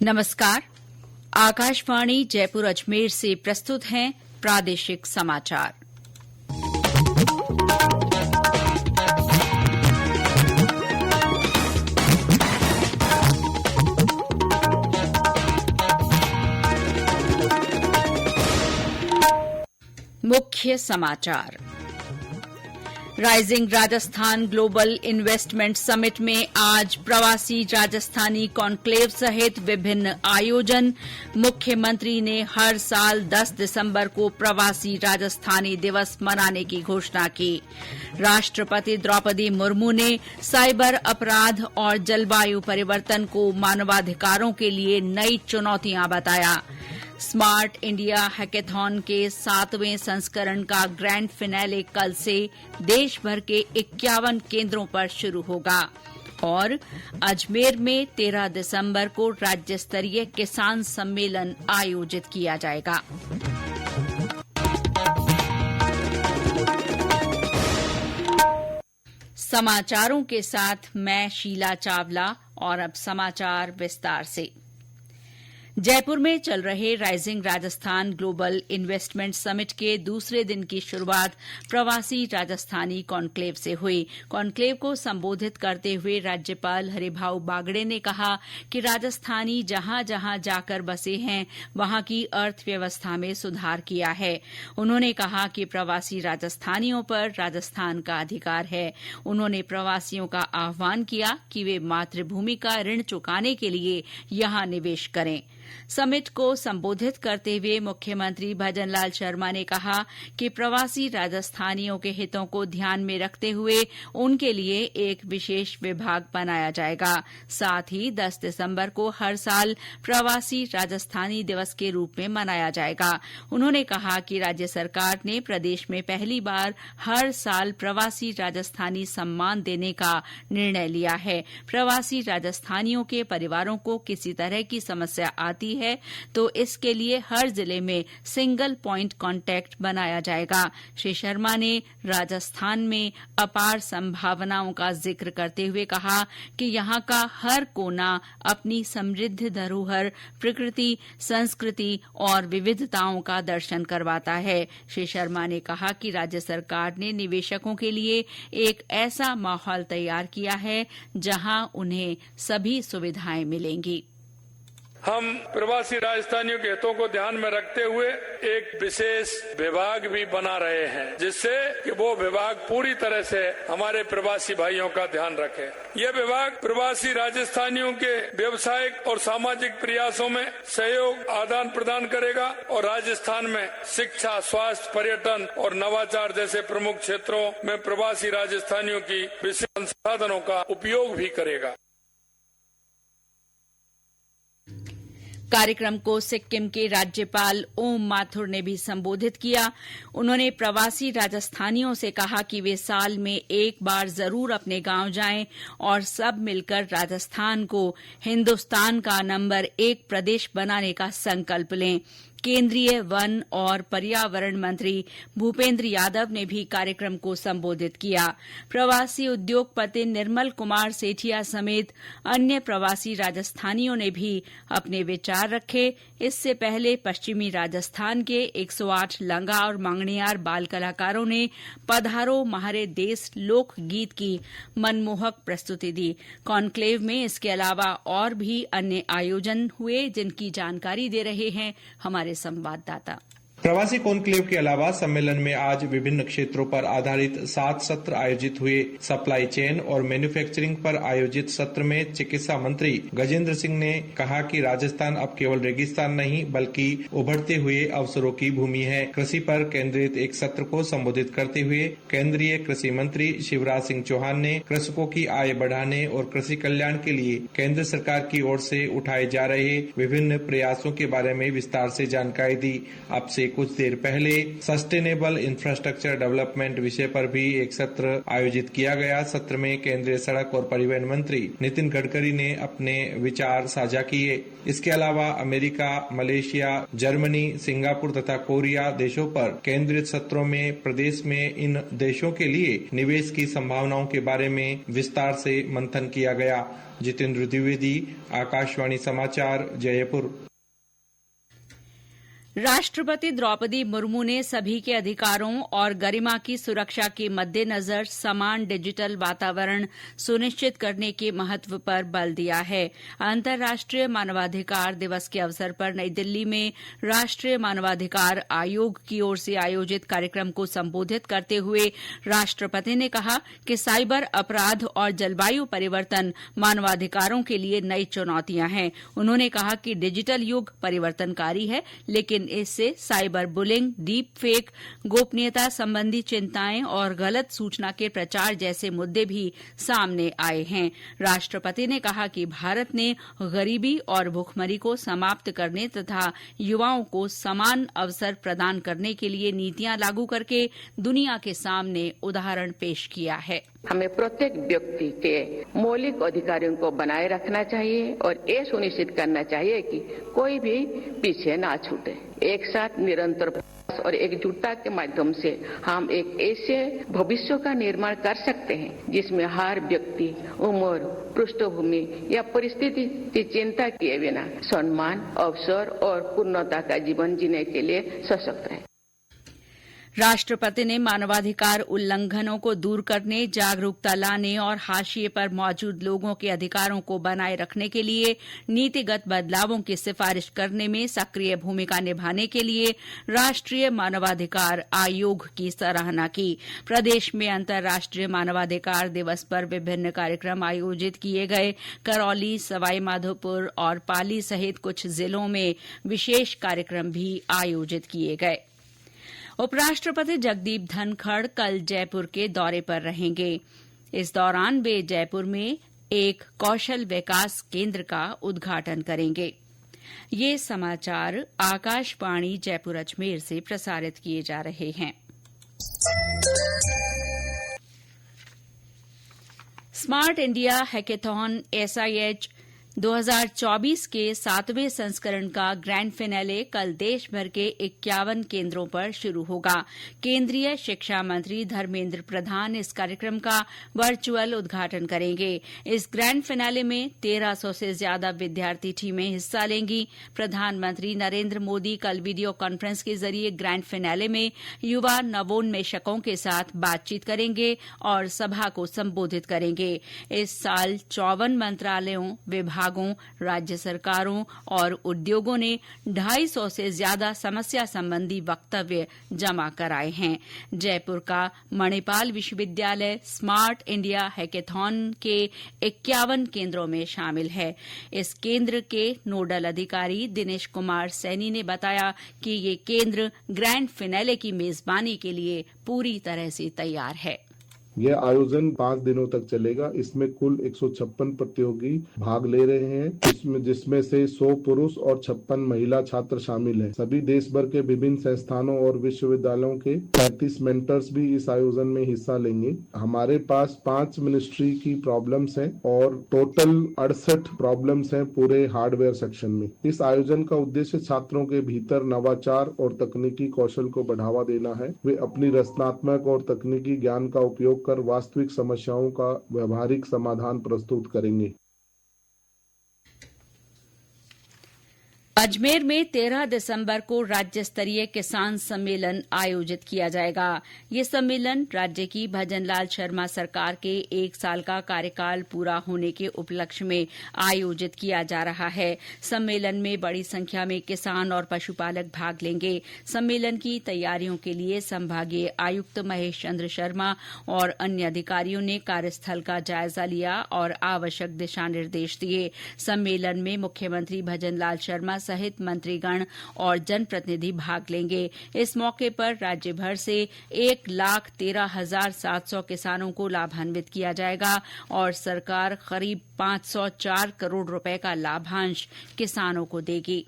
नमस्कार। आकाशवाणी जयपुर अजमेर से प्रस्तुत हैं प्रादेशिक समाचार। मुख्य समाचार। Rising Rajasthan global investment summit में आज प्रवासी राजस्थानी कॉन्क्लेव सहित विभिन्न आयोजन। मुख्यमंत्री ने हर साल 10 दिसंबर को प्रवासी राजस्थानी दिवस मनाने की घोषणा की। राष्ट्रपति द्रौपदी मुर्मू ने साइबर अपराध और जलवायु परिवर्तन को मानवाधिकारों के लिए नई चुनौतियां बताया। स्मार्ट इंडिया हैकेथॉन के 7वें संस्करण का ग्रैंड फिनाले कल से देश भर के 51 केंद्रों पर शुरू होगा। और अजमेर में 13 दिसंबर को राज्य स्तरीय किसान सम्मेलन आयोजित किया जाएगा। समाचारों के साथ मैं शीला चावला और अब समाचार विस्तार से। जयपुर में चल रहे rising Rajasthan global investment summit के दूसरे दिन की शुरुआत प्रवासी राजस्थानी कॉन्क्लेव से हुई। कॉन्क्लेव को संबोधित करते हुए राज्यपाल हरिभाऊ बागड़े ने कहा कि राजस्थानी जहां जहां जाकर बसे हैं वहां की अर्थव्यवस्था में सुधार किया है। उन्होंने कहा कि प्रवासी राजस्थानियों पर राजस्थान का अधिकार है। उन्होंने प्रवासियों का आह्वान किया कि वे मातृभूमि का ऋण चुकाने के लिए यहां निवेश करें। समिट को संबोधित करते हुए मुख्यमंत्री भजनलाल शर्मा ने कहा कि प्रवासी राजस्थानियों के हितों को ध्यान में रखते हुए उनके लिए एक विशेष विभाग बनाया जाएगा। साथ ही 10 दिसंबर को हर साल प्रवासी राजस्थानी दिवस के रूप में मनाया जाएगा। उन्होंने कहा कि राज्य सरकार ने प्रदेश में पहली बार हर साल प्रवासी राजस्थानी सम्मान देने का निर्णय लिया है। प्रवासी राजस्थानियों के परिवारों को किसी तरह की समस्या आती है तो इसके लिए हर जिले में सिंगल पॉइंट कांटेक्ट बनाया जाएगा। श्री शर्मा ने राजस्थान में अपार संभावनाओं का जिक्र करते हुए कहा कि यहाँ का हर कोना अपनी समृद्ध धरोहर, प्रकृति, संस्कृति और विविधताओं का दर्शन करवाता है। श्री शर्मा ने कहा कि राज्य सरकार ने निवेशकों के लिए एक ऐसा माहौल तैयार किया है जहाँ उन्हें सभी सुविधाएं मिलेंगी। हम प्रवासी राजस्थानियों के हितों को ध्यान में रखते हुए एक विशेष विभाग भी बना रहे हैं, जिससे कि वो विभाग पूरी तरह से हमारे प्रवासी भाइयों का ध्यान रखे। ये विभाग प्रवासी राजस्थानियों के व्यवसायिक और सामाजिक प्रयासों में सहयोग आदान प्रदान करेगा और राजस्थान में शिक्षा, स्वास्थ्य, पर्यटन और नवाचार जैसे प्रमुख क्षेत्रों में प्रवासी राजस्थानियों की विशेष संसाधनों का उपयोग भी करेगा। कार्यक्रम को सिक्किम के राज्यपाल ओम माथुर ने भी संबोधित किया। उन्होंने प्रवासी राजस्थानियों से कहा कि वे साल में एक बार जरूर अपने गांव जाएं और सब मिलकर राजस्थान को हिंदुस्तान का नंबर 1 प्रदेश बनाने का संकल्प लें। केंद्रीय वन और पर्यावरण मंत्री भूपेंद्र यादव ने भी कार्यक्रम को संबोधित किया। प्रवासी उद्योगपति निर्मल कुमार सेठिया समेत अन्य प्रवासी राजस्थानियों ने भी अपने विचार रखे। इससे पहले पश्चिमी राजस्थान के 108 लंगा और मांगणियार बाल कलाकारों ने पधारो म्हारे देश लोक गीत की मनमोहक प्रस्तुति दी। कॉन्क्लेव में इसके अलावा और भी अन्य आयोजन हुए, जिनकी जानकारी दे रहे हैं हमारे संवाददाता। प्रवासी कॉन्क्लेव के अलावा सम्मेलन में आज विभिन्न क्षेत्रों पर आधारित 7 सत्र आयोजित हुए। सप्लाई चेन और मैन्युफैक्चरिंग पर आयोजित सत्र में चिकित्सा मंत्री गजेंद्र सिंह ने कहा कि राजस्थान अब केवल रेगिस्तान नहीं बल्कि उभरते हुए अवसरों की भूमि है। कृषि पर केंद्रित एक सत्र को संबोधित करते हुए केंद्रीय कृषि मंत्री शिवराज सिंह चौहान ने कृषकों की आय बढ़ाने और कृषि कल्याण के लिए केंद्र सरकार की ओर से उठाए जा रहे विभिन्न प्रयासों के बारे में विस्तार से जानकारी दी। अब से कुछ देर पहले सस्टेनेबल इंफ्रास्ट्रक्चर डेवलपमेंट विषय पर भी एक सत्र आयोजित किया गया। सत्र में केंद्रीय सड़क और परिवहन मंत्री नितिन गडकरी ने अपने विचार साझा किए। इसके अलावा अमेरिका, मलेशिया, जर्मनी, सिंगापुर तथा कोरिया देशों पर केंद्रित सत्रों में प्रदेश में इन देशों के लिए निवेश की संभावनाओं के बारे में विस्तार से मंथन किया गया। जितेंद्र द्विवेदी, आकाशवाणी समाचार, जयपुर। राष्ट्रपति द्रौपदी मुर्मू ने सभी के अधिकारों और गरिमा की सुरक्षा के मद्देनजर समान डिजिटल वातावरण सुनिश्चित करने के महत्व पर बल दिया है। अंतर्राष्ट्रीय मानवाधिकार दिवस के अवसर पर नई दिल्ली में राष्ट्रीय मानवाधिकार आयोग की ओर से आयोजित कार्यक्रम को संबोधित करते हुए राष्ट्रपति ने कहा कि साइबर अपराध और जलवायु परिवर्तन मानवाधिकारों के लिए नई चुनौतियां हैं। उन्होंने कहा कि डिजिटल युग परिवर्तनकारी है, लेकिन इससे साइबर बुलिंग, डीप फेक, गोपनीयता संबंधी चिंताएं और गलत सूचना के प्रचार जैसे मुद्दे भी सामने आए हैं। राष्ट्रपति ने कहा कि भारत ने गरीबी और भुखमरी को समाप्त करने तथा युवाओं को समान अवसर प्रदान करने के लिए नीतियां लागू करके दुनिया के सामने उदाहरण पेश किया है। हमें प्रत्येक व्यक्ति के मौलिक अधिकारों को बनाए रखना चाहिए और ये सुनिश्चित करना चाहिए कि कोई भी पीछे ना छूटे। एक साथ निरंतर प्रयास और एकजुटता के माध्यम से हम एक ऐसे भविष्य का निर्माण कर सकते हैं जिसमें हर व्यक्ति उम्र, पृष्ठभूमि या परिस्थिति की चिंता किए बिना सम्मान, अवसर और पूर्णता का जीवन जीने के लिए सशक्त रहे। राष्ट्रपति ने मानवाधिकार उल्लंघनों को दूर करने, जागरूकता लाने और हाशिए पर मौजूद लोगों के अधिकारों को बनाए रखने के लिए नीतिगत बदलावों की सिफारिश करने में सक्रिय भूमिका निभाने के लिए राष्ट्रीय मानवाधिकार आयोग की सराहना की। प्रदेश में अंतर्राष्ट्रीय मानवाधिकार दिवस पर विभिन्न कार्यक्रम आयोजित किए गए। करौली, सवाईमाधोपुर और पाली सहित कुछ जिलों में विशेष कार्यक्रम भी आयोजित किए गए। उपराष्ट्रपति जगदीप धनखड़ कल जयपुर के दौरे पर रहेंगे। इस दौरान वे जयपुर में एक कौशल विकास केंद्र का उद्घाटन करेंगे। ये समाचार आकाशवाणी जयपुर अजमेर से प्रसारित किए जा रहे हैं। स्मार्ट इंडिया हैकेथॉन SIH 2024 के 7वें संस्करण का ग्रैंड फिनाले कल देश भर के 51 केंद्रों पर शुरू होगा। केंद्रीय शिक्षा मंत्री धर्मेंद्र प्रधान इस कार्यक्रम का वर्चुअल उद्घाटन करेंगे। इस ग्रैंड फिनाले में 1300 से ज्यादा विद्यार्थी टीमें हिस्सा लेंगी। प्रधानमंत्री नरेंद्र मोदी कल वीडियो कॉन्फ्रेंस के जरिए ग्रैंड फिनाले में युवा नवोन्मेषकों के साथ बातचीत करेंगे और सभा को संबोधित करेंगे। इस साल 54 मंत्रालयों, विभागों, राज्य सरकारों और उद्योगों ने 250 से ज्यादा समस्या संबंधी वक्तव्य जमा कराए हैं। जयपुर का मणिपाल विश्वविद्यालय स्मार्ट इंडिया हैकेथॉन के 51 केंद्रों में शामिल है। इस केंद्र के नोडल अधिकारी दिनेश कुमार सैनी ने बताया कि ये केंद्र ग्रैंड फिनाले की मेजबानी के लिए पूरी तरह से तैयार है। यह आयोजन 5 दिनों तक चलेगा। इसमें कुल 156 प्रतियोगी भाग ले रहे हैं, जिसमें से 100 पुरुष और 56 महिला छात्र शामिल हैं। सभी देश भर के विभिन्न संस्थानों और विश्वविद्यालयों के 35 मेंटर्स भी इस आयोजन में हिस्सा लेंगे। हमारे पास 5 मिनिस्ट्री की प्रॉब्लम्स हैं और टोटल 68 प्रॉब्लम्स हैं पूरे हार्डवेयर सेक्शन में। इस आयोजन का उद्देश्य छात्रों के भीतर नवाचार और तकनीकी कौशल को बढ़ावा देना है। वे अपनी रचनात्मक और तकनीकी ज्ञान का उपयोग कर वास्तविक समस्याओं का व्यवहारिक समाधान प्रस्तुत करेंगे। अजमेर में 13 दिसंबर को राज्य स्तरीय किसान सम्मेलन आयोजित किया जाएगा। ये सम्मेलन राज्य की भजनलाल शर्मा सरकार के 1 साल का कार्यकाल पूरा होने के उपलक्ष्य में आयोजित किया जा रहा है। सम्मेलन में बड़ी संख्या में किसान और पशुपालक भाग लेंगे। सम्मेलन की तैयारियों के लिए संभागीय आयुक्त महेश चंद्र शर्मा और अन्य अधिकारियों ने कार्यस्थल का जायजा लिया और आवश्यक दिशा निर्देश दिए। सम्मेलन में मुख्यमंत्री भजनलाल शर्मा सहित मंत्रीगण और जनप्रतिनिधि भाग लेंगे। इस मौके पर राज्य भर से 1,13,700 किसानों को लाभान्वित किया जाएगा और सरकार करीब 504 करोड़ रुपए का लाभांश किसानों को देगी।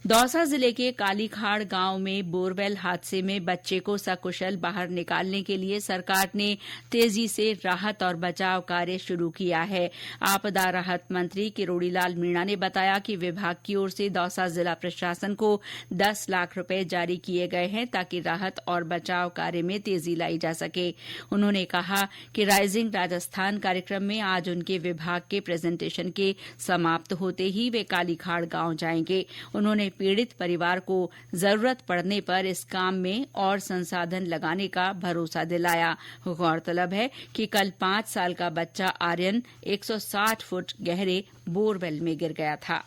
दौसा जिले के कालीखाड़ गांव में बोरवेल हादसे में बच्चे को सकुशल बाहर निकालने के लिए सरकार ने तेजी से राहत और बचाव कार्य शुरू किया है। आपदा राहत मंत्री किरोड़ीलाल मीणा ने बताया कि विभाग की ओर से दौसा जिला प्रशासन को 10 लाख रुपए जारी किए गए हैं ताकि राहत और बचाव कार्य में तेजी लाई जा सके। उन्होंने कहा कि राइजिंग राजस्थान कार्यक्रम में आज उनके विभाग के प्रेजेंटेशन के समाप्त होते ही वे कालीखाड़ गांव जाएंगे। उन्होंने पीड़ित परिवार को जरूरत पड़ने पर इस काम में और संसाधन लगाने का भरोसा दिलाया। गौरतलब है कि कल 5 साल का बच्चा आर्यन 160 फुट गहरे बोरवेल में गिर गया था।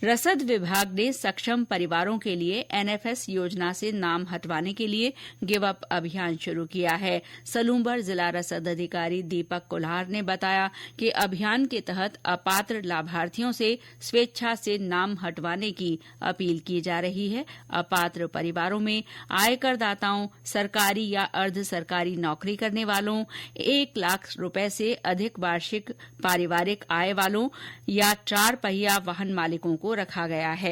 रसद विभाग ने सक्षम परिवारों के लिए एनएफएस योजना से नाम हटवाने के लिए गिव अप अभियान शुरू किया है। सलूंबर जिला रसद अधिकारी दीपक कुल्हार ने बताया कि अभियान के तहत अपात्र लाभार्थियों से स्वेच्छा से नाम हटवाने की अपील की जा रही है। अपात्र परिवारों में आयकरदाताओं, सरकारी या अर्ध सरकारी नौकरी करने वालों, 1 लाख रुपए से अधिक वार्षिक पारिवारिक आय वालों या 4 पहिया वाहन मालिकों को रखा गया है।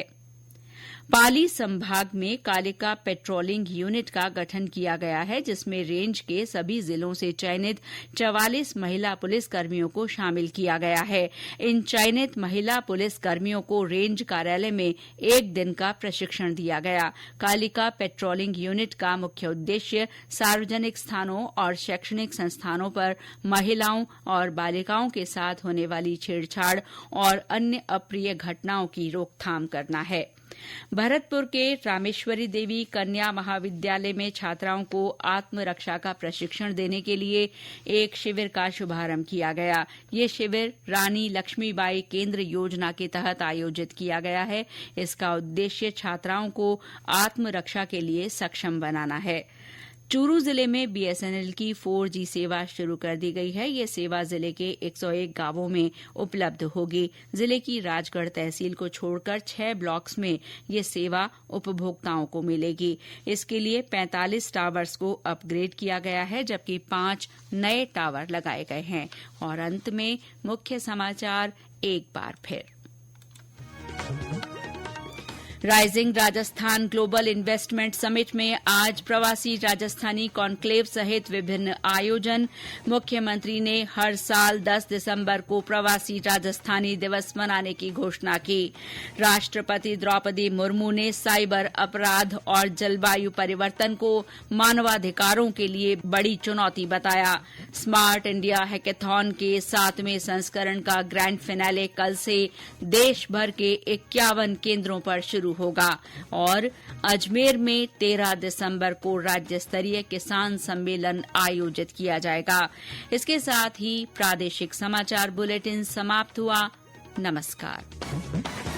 पाली संभाग में कालिका पेट्रोलिंग यूनिट का गठन किया गया है, जिसमें रेंज के सभी जिलों से चयनित 44 महिला पुलिस कर्मियों को शामिल किया गया है। इन चयनित महिला पुलिस कर्मियों को रेंज कार्यालय में 1 दिन का प्रशिक्षण दिया गया। कालिका पेट्रोलिंग यूनिट का मुख्य उद्देश्य सार्वजनिक स्थानों और शैक्षणिक संस्थानों पर महिलाओं और बालिकाओं के साथ होने वाली छेड़छाड़ और अन्य अप्रिय घटनाओं की रोकथाम करना है। भरतपुर के रामेश्वरी देवी कन्या महाविद्यालय में छात्राओं को आत्मरक्षा का प्रशिक्षण देने के लिए एक शिविर का शुभारंभ किया गया। ये शिविर रानी लक्ष्मीबाई केंद्र योजना के तहत आयोजित किया गया है। इसका उद्देश्य छात्राओं को आत्मरक्षा के लिए सक्षम बनाना है। चूरू जिले में बीएसएनएल की 4G सेवा शुरू कर दी गई है। ये सेवा जिले के 101 गांवों में उपलब्ध होगी। जिले की राजगढ़ तहसील को छोड़कर 6 ब्लॉक्स में ये सेवा उपभोक्ताओं को मिलेगी। इसके लिए 45 टावर्स को अपग्रेड किया गया है, जबकि 5 नए टावर लगाए गए हैं। और अंत में मुख्य समाचार एक बार फिर। Rising Rajasthan global investment summit में आज प्रवासी राजस्थानी कॉन्क्लेव सहित विभिन्न आयोजन। मुख्यमंत्री ने हर साल 10 दिसंबर को प्रवासी राजस्थानी दिवस मनाने की घोषणा की। राष्ट्रपति द्रौपदी मुर्मू ने साइबर अपराध और जलवायु परिवर्तन को मानवाधिकारों के लिए बड़ी चुनौती बताया। स्मार्ट इंडिया हैकेथॉन के 7वें संस्करण का ग्रैंड फिनाले कल से देश भर के 51 केंद्रों पर शुरू होगा। और अजमेर में 13 दिसंबर को राज्य स्तरीय किसान सम्मेलन आयोजित किया जाएगा। इसके साथ ही प्रादेशिक समाचार बुलेटिन समाप्त हुआ। नमस्कार।